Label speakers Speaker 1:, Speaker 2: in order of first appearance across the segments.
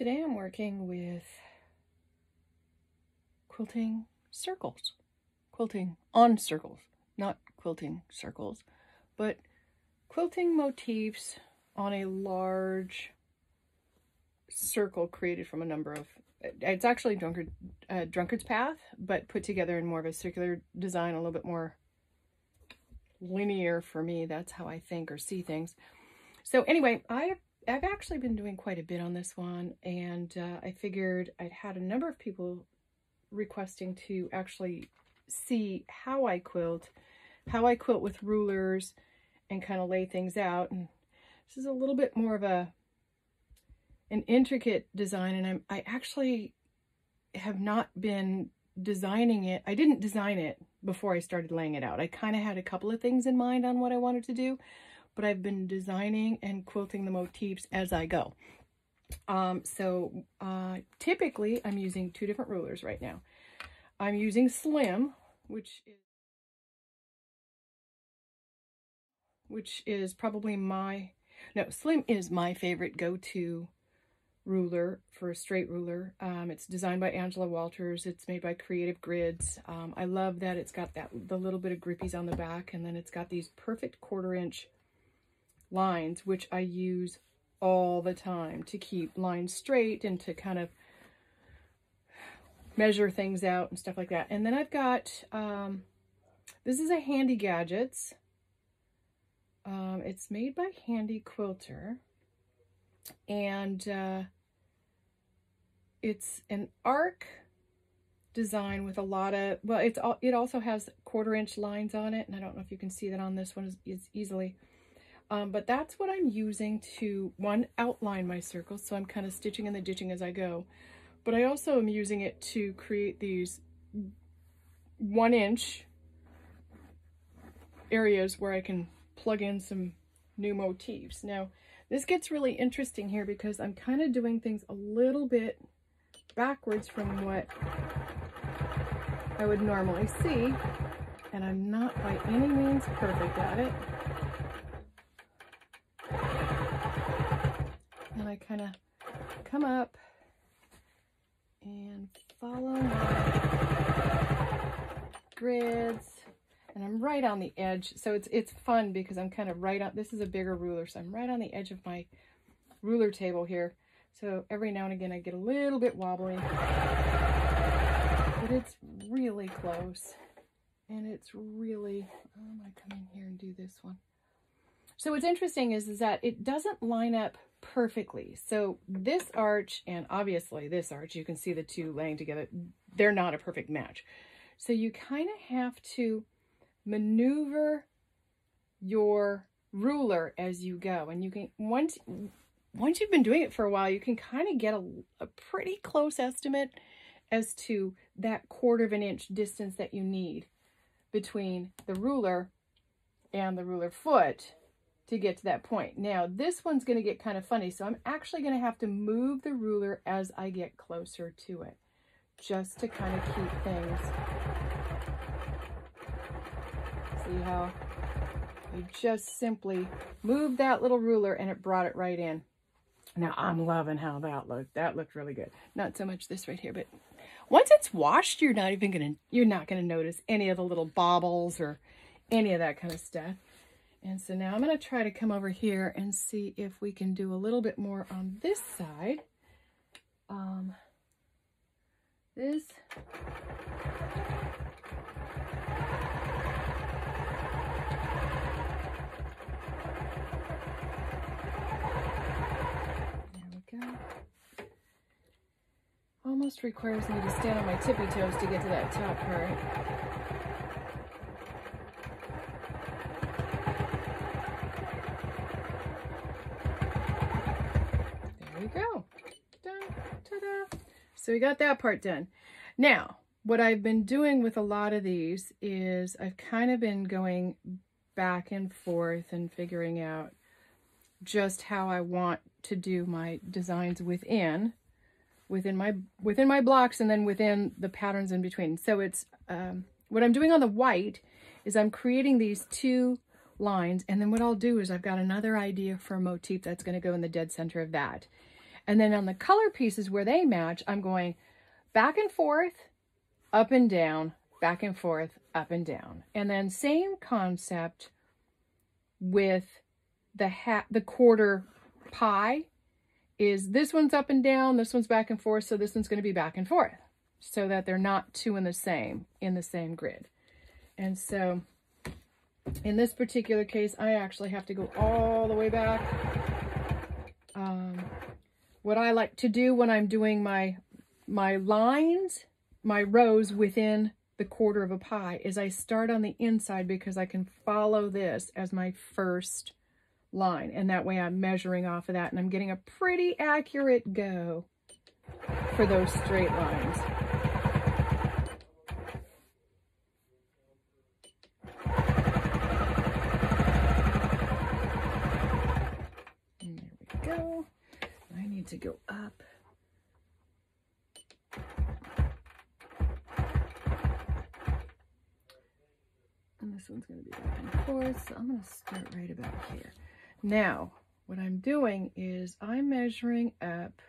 Speaker 1: today I'm working with quilting circles, quilting on circles, not quilting circles, but quilting motifs on a large circle created from a number of, it's actually Drunkard's Path, but put together in more of a circular design, a little bit more linear for me. That's how I think or see things. So anyway, I've actually been doing quite a bit on this one, and I figured I'd had a number of people requesting to actually see how I quilt with rulers and kind of lay things out. And this is a little bit more of an intricate design, and I actually have not been designing it. I didn't design it before I started laying it out. I kind of had a couple of things in mind on what I wanted to do, but I've been designing and quilting the motifs as I go. Typically I'm using two different rulers right now. I'm using Slim, which is probably Slim is my favorite go-to ruler for a straight ruler. It's designed by Angela Walters. It's made by Creative Grids. I love that it's got the little bit of grippies on the back, and then it's got these perfect 1/4 inch lines, which I use all the time to keep lines straight and to kind of measure things out and stuff like that. And then I've got, this is a Handy Gadgets. It's made by Handy Quilter, and it's an arc design with a lot of, well, it also has 1/4 inch lines on it, and I don't know if you can see that on this one is easily. But that's what I'm using to, one, outline my circles, so I'm kind of stitching and the ditching as I go. But I also am using it to create these 1 inch areas where I can plug in some new motifs. Now, this gets really interesting here because I'm kind of doing things a little bit backwards from what I would normally see, and I'm not by any means perfect at it. And I kind of come up and follow my grids, and I'm right on the edge. So it's fun because I'm kind of right on, this is a bigger ruler, so I'm right on the edge of my ruler table here. So every now and again I get a little bit wobbly, but it's really close. And it's really, oh, I come in here and do this one. So what's interesting is that it doesn't line up perfectly. So this arch and obviously this arch, you can see the two laying together, they're not a perfect match. So you kind of have to maneuver your ruler as you go. And you can, once you've been doing it for a while, you can kind of get a pretty close estimate as to that 1/4 inch distance that you need between the ruler and the ruler foot to get to that point. Now, this one's going to get kind of funny, so I'm actually going to have to move the ruler as I get closer to it, just to kind of keep things. See how you just simply moved that little ruler and it brought it right in. Now, I'm loving how that looked. That looked really good. Not so much this right here, but once it's washed, you're not going to notice any of the little bobbles or any of that kind of stuff. And so now I'm going to try to come over here and see if we can do a little bit more on this side. There we go. Almost requires me to stand on my tippy toes to get to that top part. Go. Dun, ta-da. So we got that part done. Now, what I've been doing with a lot of these is I've kind of been going back and forth and figuring out just how I want to do my designs within my blocks and then within the patterns in between. So it's what I'm doing on the white is I'm creating these two lines, and then what I'll do is I've got another idea for a motif that's going to go in the dead center of that. And then on the color pieces where they match, I'm going back and forth, up and down, back and forth, up and down. And then same concept with the quarter pie is this one's up and down, this one's back and forth, so this one's going to be back and forth so that they're not two in the same grid. And so in this particular case, I actually have to go all the way back. What I like to do when I'm doing my lines, my rows within the quarter of a pie, is I start on the inside because I can follow this as my first line. And that way I'm measuring off of that and I'm getting a pretty accurate go for those straight lines. And there we go. I need to go up. And this one's going to be back and forth, so I'm going to start right about here. Now, what I'm doing is I'm measuring up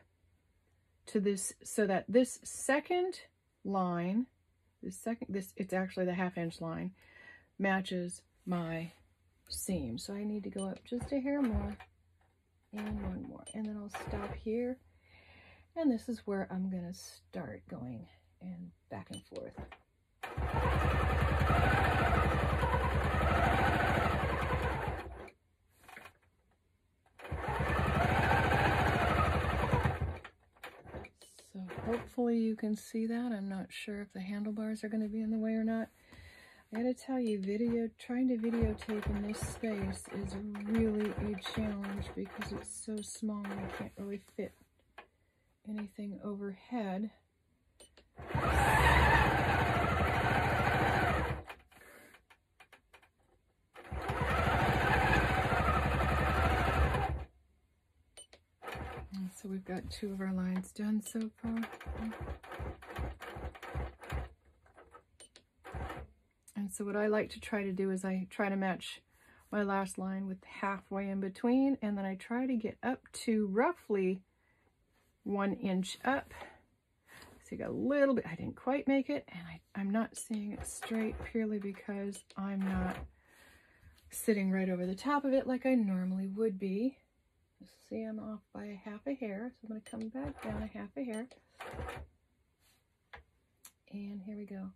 Speaker 1: to this so that this second line, it's actually the 1/2 inch line, matches my seam. So I need to go up just a hair more and one more, and then I'll stop here. And this is where I'm going to start going and back and forth. So hopefully you can see that. I'm not sure if the handlebars are going to be in the way or not. I gotta tell you, trying to videotape in this space is really a challenge because it's so small and I can't really fit anything overhead. And so we've got 2 of our lines done so far. And so what I like to try to do is I try to match my last line with halfway in between, and then I try to get up to roughly 1 inch up. So you got a little bit, I didn't quite make it, and I'm not seeing it straight purely because I'm not sitting right over the top of it like I normally would be. See, I'm off by a 1/2 hair, so I'm going to come back down a 1/2 hair. And here we go.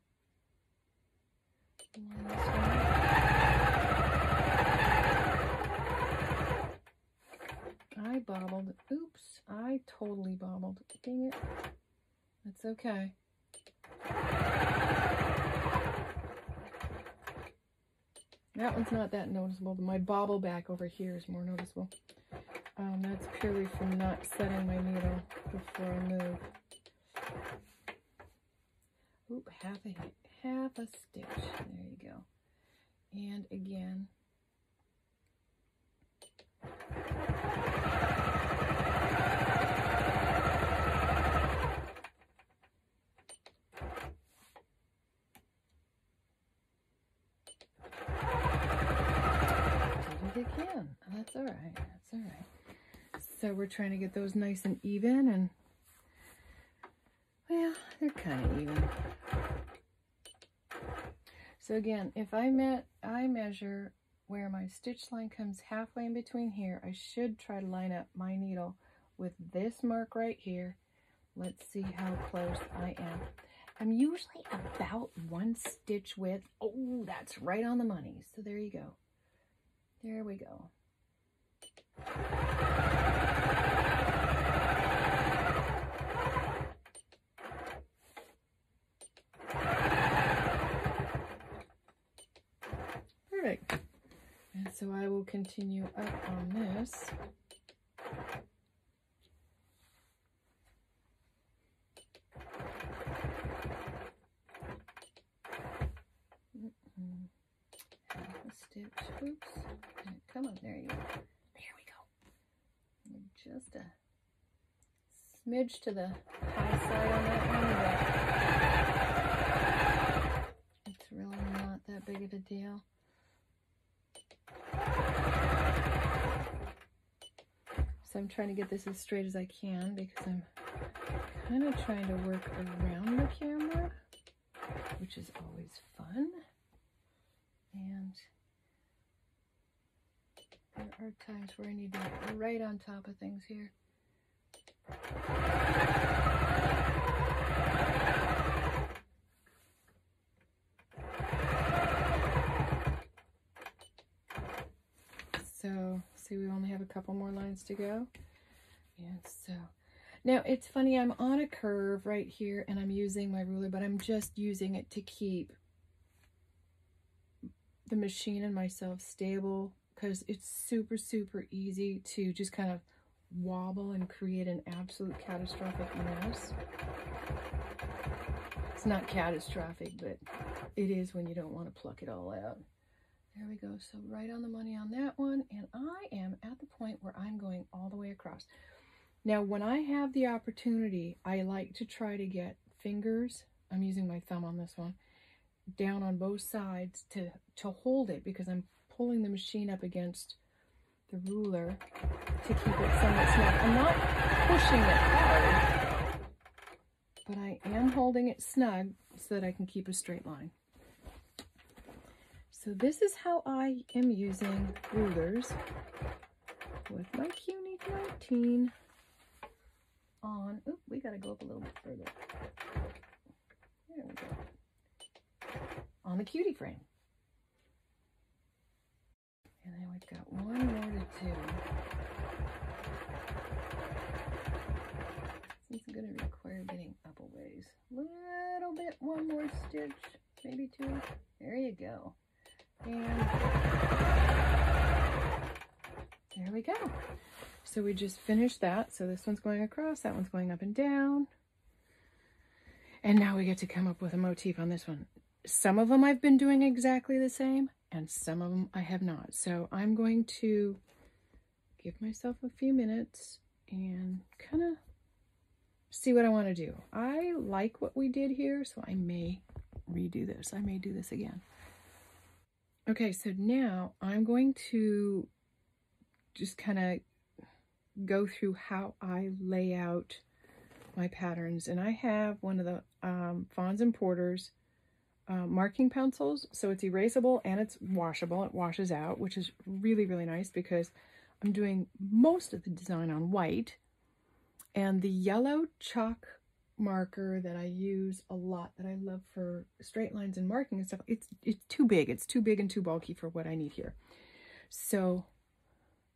Speaker 1: I bobbled. Oops, I totally bobbled. Dang it. That's okay. That one's not that noticeable, but my bobble back over here is more noticeable. That's purely from not setting my needle before I move. Oop, half a stitch. There you go. And again. Did it again. That's all right. That's all right. So we're trying to get those nice and even, and well, they're kind of even. So again, if I measure where my stitch line comes halfway in between here, I should try to line up my needle with this mark right here. Let's see how close I am. I'm usually about 1 stitch width. Oh, that's right on the money. So there you go. There we go. Perfect. And so I will continue up on this. Half a stitch. Oops. Come on, there you go. There we go. Just a smidge to the high side on that one, but it's really not that big of a deal. So I'm trying to get this as straight as I can because I'm kind of trying to work around the camera, which is always fun. And there are times where I need to get right on top of things here. So, see, we only have a couple more lines to go. And so, now it's funny, I'm on a curve right here and I'm using my ruler, but I'm just using it to keep the machine and myself stable because it's super, super easy to just kind of wobble and create an absolute catastrophic mess. It's not catastrophic, but it is when you don't want to pluck it all out. There we go. So right on the money on that one. And I am at the point where I'm going all the way across. Now, when I have the opportunity, I like to try to get fingers. I'm using my thumb on this one. Down on both sides to hold it because I'm pulling the machine up against the ruler to keep it somewhat snug. I'm not pushing it hard, but I am holding it snug so that I can keep a straight line. So this is how I am using rulers with my CUNY 19 on. Oop, we got to go up a little bit further. There we go. On the cutie frame. And then we've got one more to do. This is going to require getting up a ways. Little bit, one more stitch, maybe two. There you go. And there we go. So we just finished that. So this one's going across, that one's going up and down. And now we get to come up with a motif on this one. Some of them I've been doing exactly the same, and some of them I have not. So I'm going to give myself a few minutes and kind of see what I want to do. I like what we did here, so I may redo this. I may do this again. Okay, so now I'm going to just kind of go through how I lay out my patterns. And I have one of the Fawns and Porter's marking pencils. So it's erasable and it's washable. It washes out, which is really, really nice because I'm doing most of the design on white. And the yellow chalk marker that I use a lot, that I love for straight lines and marking and stuff, it's too big. It's too big and too bulky for what I need here. So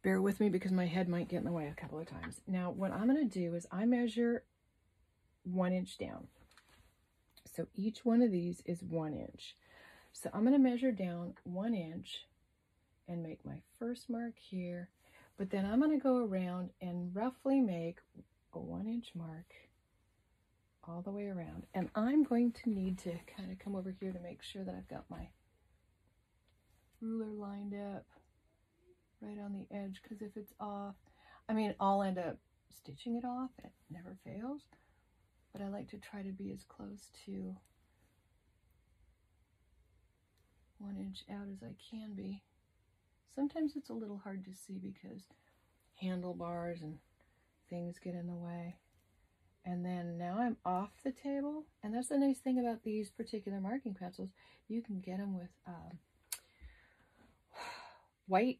Speaker 1: bear with me because my head might get in the way a couple of times. Now what I'm going to do is I measure 1 inch down. So each one of these is 1 inch. So I'm going to measure down 1 inch and make my first mark here, but then I'm going to go around and roughly make a 1 inch mark all the way around. And I'm going to need to kind of come over here to make sure that I've got my ruler lined up right on the edge, because if it's off, I mean, I'll end up stitching it off. It never fails. But I like to try to be as close to 1 inch out as I can be. Sometimes it's a little hard to see because handlebars and things get in the way. And then now I'm off the table. And that's the nice thing about these particular marking pencils. You can get them with white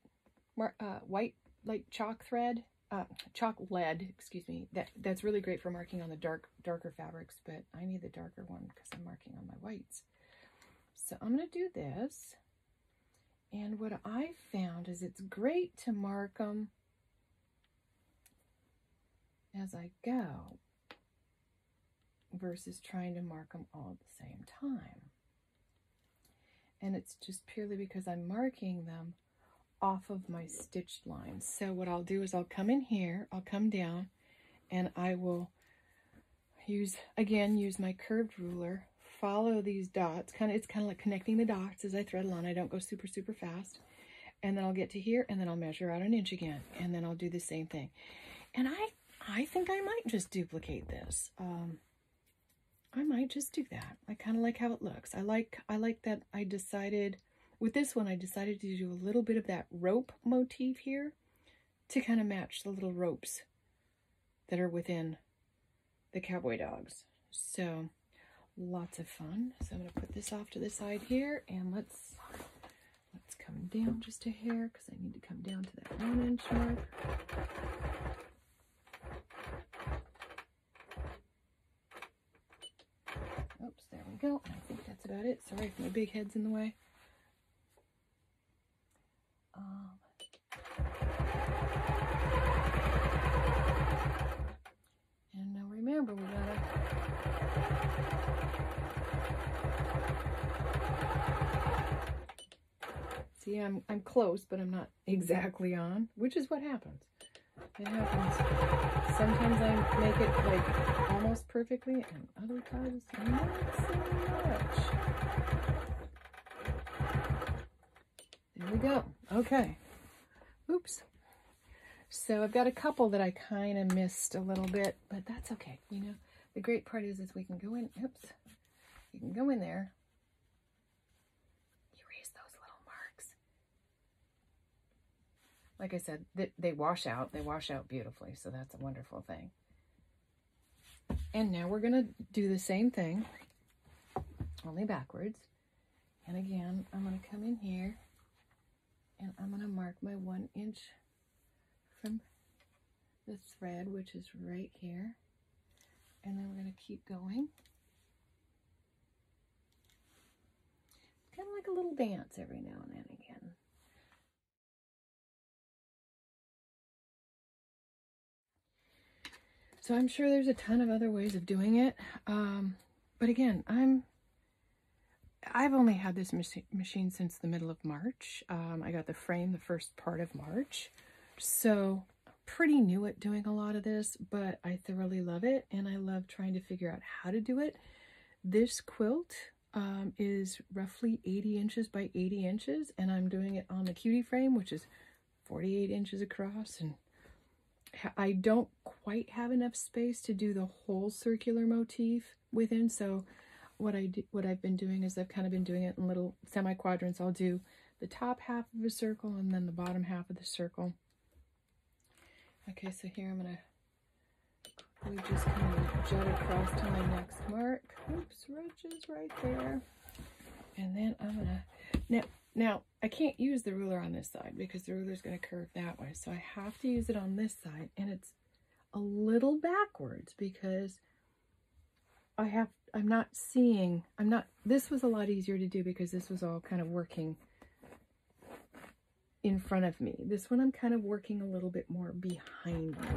Speaker 1: like chalk thread, chalk lead, excuse me. That's really great for marking on the darker fabrics, but I need the darker one because I'm marking on my whites. So I'm going to do this. And what I found is it's great to mark them as I go versus trying to mark them all at the same time. And it's just purely because I'm marking them off of my stitched lines. So what I'll do is I'll come in here, I'll come down, and I will use my curved ruler, follow these dots. It's kind of like connecting the dots as I thread along. I don't go super, super fast. And then I'll get to here, and then I'll measure out 1 inch again, and then I'll do the same thing. And I think I might just duplicate this. I might just do that. I kind of like how it looks. I like that I decided, with this one, I decided to do a little bit of that rope motif here to kind of match the little ropes that are within the cowboy dogs. So lots of fun. So I'm going to put this off to the side here, and let's come down just a hair because I need to come down to that 1-inch mark. Oops, there we go. I think that's about it. Sorry if my big head's in the way. And now remember, we gotta see, I'm close, but I'm not exactly on, which is what happens. It happens. Sometimes I make it like almost perfectly, and other times not so much. There we go. Okay. Oops. So I've got a couple that I kind of missed a little bit, but that's okay. You know, the great part is we can go in. Oops. You can go in there. Erase those little marks. Like I said, they wash out. They wash out beautifully, so that's a wonderful thing. And now we're going to do the same thing, only backwards. And again, I'm going to come in here, and I'm going to mark my 1 inch from the thread, which is right here. And then we're going to keep going. Kind of like a little dance every now and then again. So I'm sure there's a ton of other ways of doing it. But again, I've only had this machine since the middle of March. I got the frame the first part of March. So pretty new at doing a lot of this, but I thoroughly love it, and I love trying to figure out how to do it. This quilt is roughly 80 inches by 80 inches, and I'm doing it on the cutie frame, which is 48 inches across, and I don't quite have enough space to do the whole circular motif within, so what I've been doing is I've kind of been doing it in little semi-quadrants. I'll do the top half of a circle and then the bottom half of the circle. Okay, so here I'm going to just kind of jut across to my next mark. Oops, ridges right there. And then I'm going to, now I can't use the ruler on this side because the ruler is going to curve that way. So I have to use it on this side, and it's a little backwards because this was a lot easier to do because this was all kind of working in front of me. This one I'm kind of working a little bit more behind me.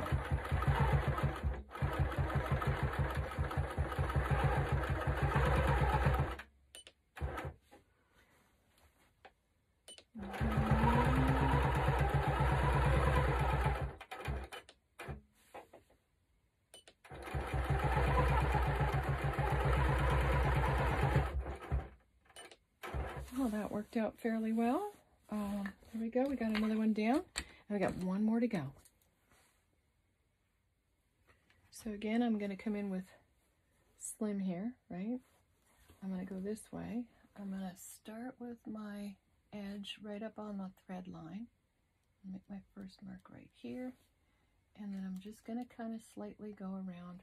Speaker 1: Well, that worked out fairly well. Here we go. We got another one down, and we got one more to go. So again, I'm going to come in with slim here, right? I'm going to go this way. I'm going to start with my edge right up on the thread line. Make my first mark right here, and then I'm just going to kind of slightly go around,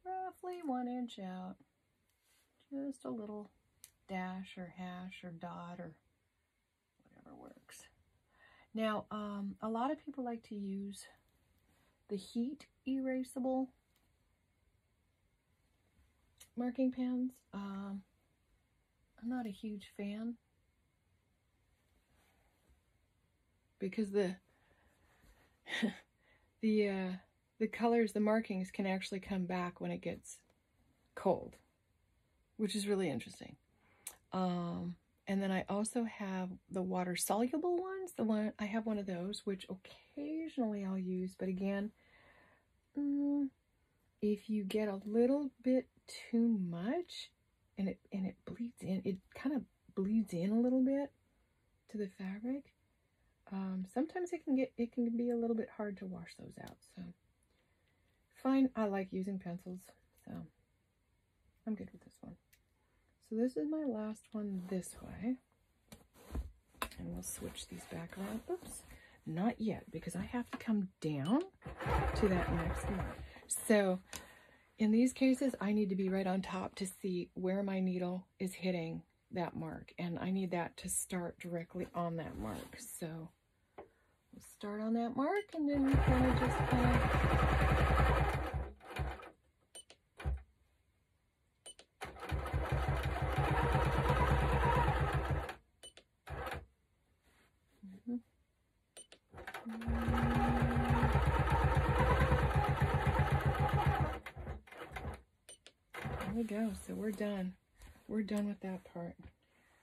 Speaker 1: roughly 1 inch out, just a little dash or hash or dot or whatever works. Now, a lot of people like to use the heat erasable marking pens. I'm not a huge fan because the colors, the markings can actually come back when it gets cold, which is really interesting. And then I also have the water soluble ones. I have one of those, which occasionally I'll use, but again, if you get a little bit too much and it bleeds in, it kind of bleeds in a little bit to the fabric. Sometimes it can be a little bit hard to wash those out. So fine, I like using pencils, so I'm good with this one. So this is my last one this way, and we'll switch these back around. Oops. not yet, because I have to come down to that next mark. So in these cases, I need to be right on top to see where my needle is hitting that mark, and I need that to start directly on that mark. So we'll start on that mark, and then kind of just there we go. So we're done. We're done with that part.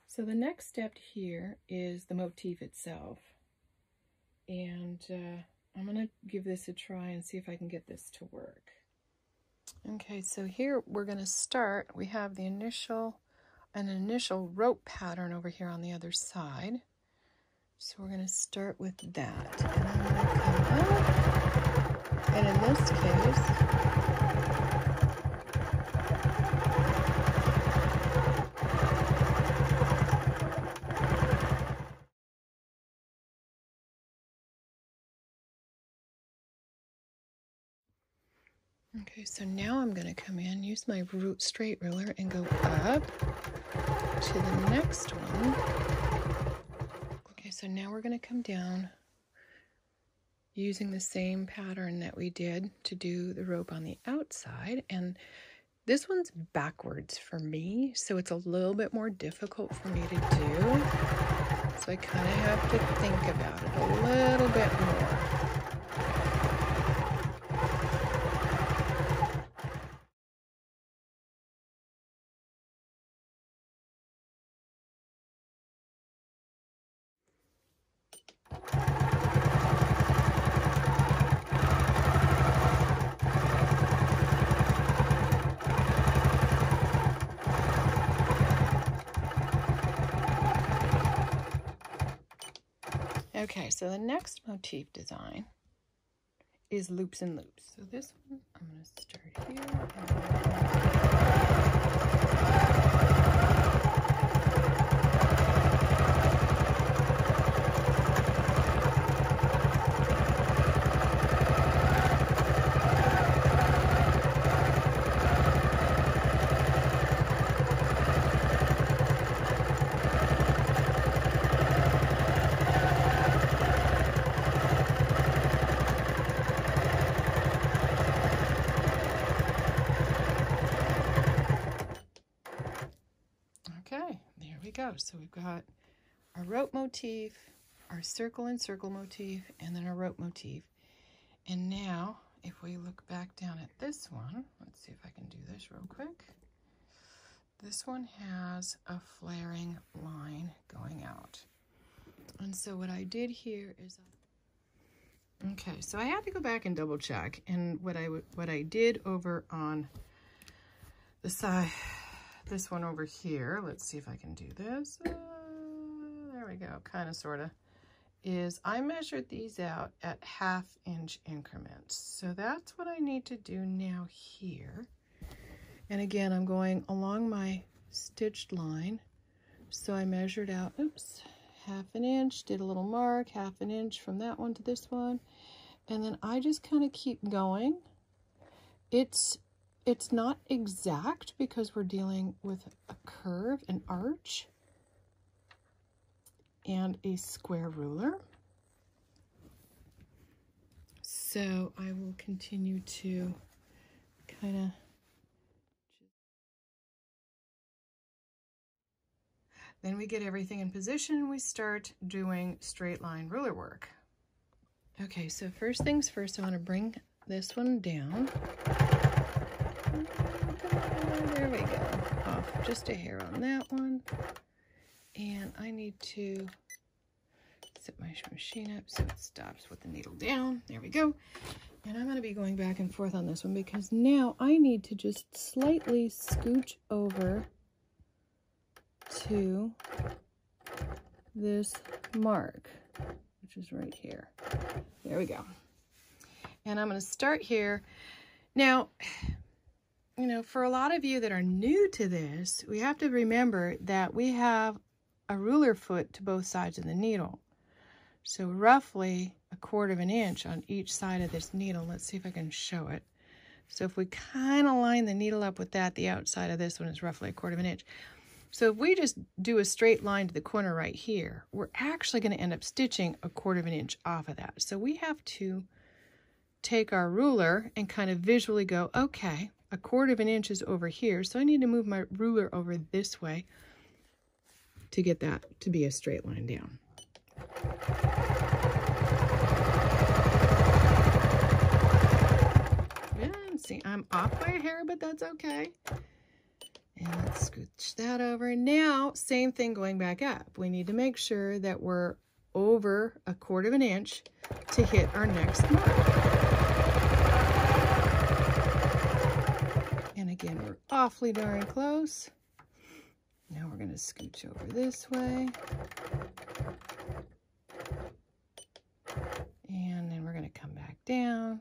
Speaker 1: So the next step here is the motif itself. And I'm going to give this a try and see if I can get this to work. Okay, so here we're going to start. We have the an initial rope pattern over here on the other side. So we're going to start with that. And I'm going to come up. And in this case, okay, so now I'm going to come in, use my straight ruler, and go up to the next one. Okay, so now we're going to come down using the same pattern that we did to do the rope on the outside. And this one's backwards for me, so it's a little bit more difficult for me to do. So I kind of have to think about it a little bit more. Okay, so the next motif design is loops and loops. So this one, I'm going to start here. Okay, there we go. So we've got our rope motif, our circle and circle motif, and then our rope motif. And now, if we look back down at this one, let's see if I can do this real quick. This one has a flaring line going out. And so what I did here is, okay, so I had to go back and double check. And what I did over on the side, this one over here, let's see if I can do this. There we go, kind of, sort of, is I measured these out at 1/2 inch increments. So that's what I need to do now here. And again, I'm going along my stitched line. So I measured out, oops, 1/2 inch, did a little mark, 1/2 inch from that one to this one. And then I just kind of keep going. It's not exact because we're dealing with a curve, an arch, and a square ruler. So I will continue to kind of then we get everything in position and we start doing straight line ruler work. Okay, so first things first, I want to bring this one down. There we go. Off just a hair on that one. And I need to set my machine up so it stops with the needle down. There we go. And I'm going to be going back and forth on this one because now I need to just slightly scooch over to this mark, which is right here. There we go. And I'm going to start here. Now, you know, for a lot of you that are new to this, we have to remember that we have a ruler foot to both sides of the needle. So roughly 1/4 of an inch on each side of this needle. Let's see if I can show it. So if we kind of line the needle up with that, the outside of this one is roughly 1/4 of an inch. So if we just do a straight line to the corner right here, we're actually going to end up stitching 1/4 of an inch off of that. So we have to take our ruler and kind of visually go, okay, 1/4 of an inch is over here, so I need to move my ruler over this way to get that to be a straight line down. Yeah, see, I'm off by a hair, but that's okay. And let's scooch that over. Now, same thing going back up. We need to make sure that we're over 1/4 of an inch to hit our next mark. And again, we're awfully darn close. Now we're going to scooch over this way. And then we're going to come back down.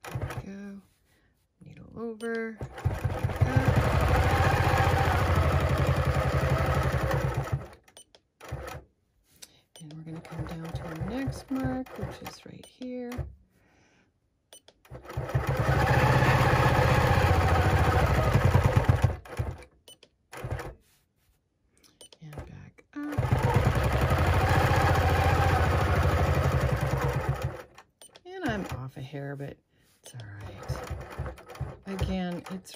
Speaker 1: There we go. Needle over. And we're going to come down to our next mark, which is right here. And back up. And I'm off a hair, but it's all right. Again, it's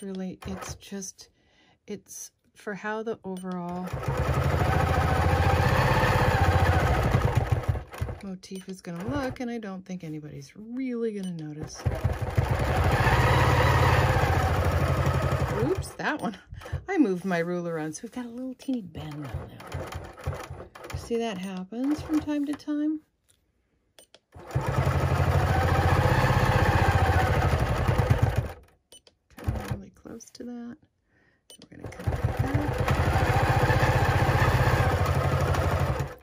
Speaker 1: for how the overall motif is going to look, and I don't think anybody's really going to notice. Oops, that one. I moved my ruler around, so we've got a little teeny bend on there. See, that happens from time to time. Coming really close to that. We're going to come back up.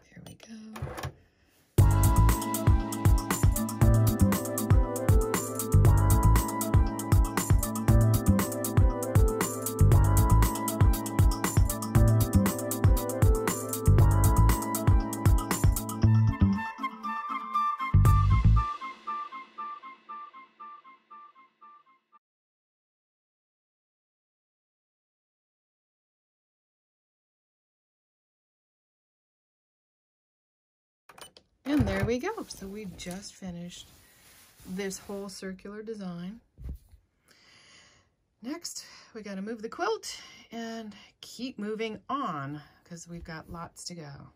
Speaker 1: There we go. And there we go. So we just finished this whole circular design. Next, we got to move the quilt and keep moving on because we've got lots to go.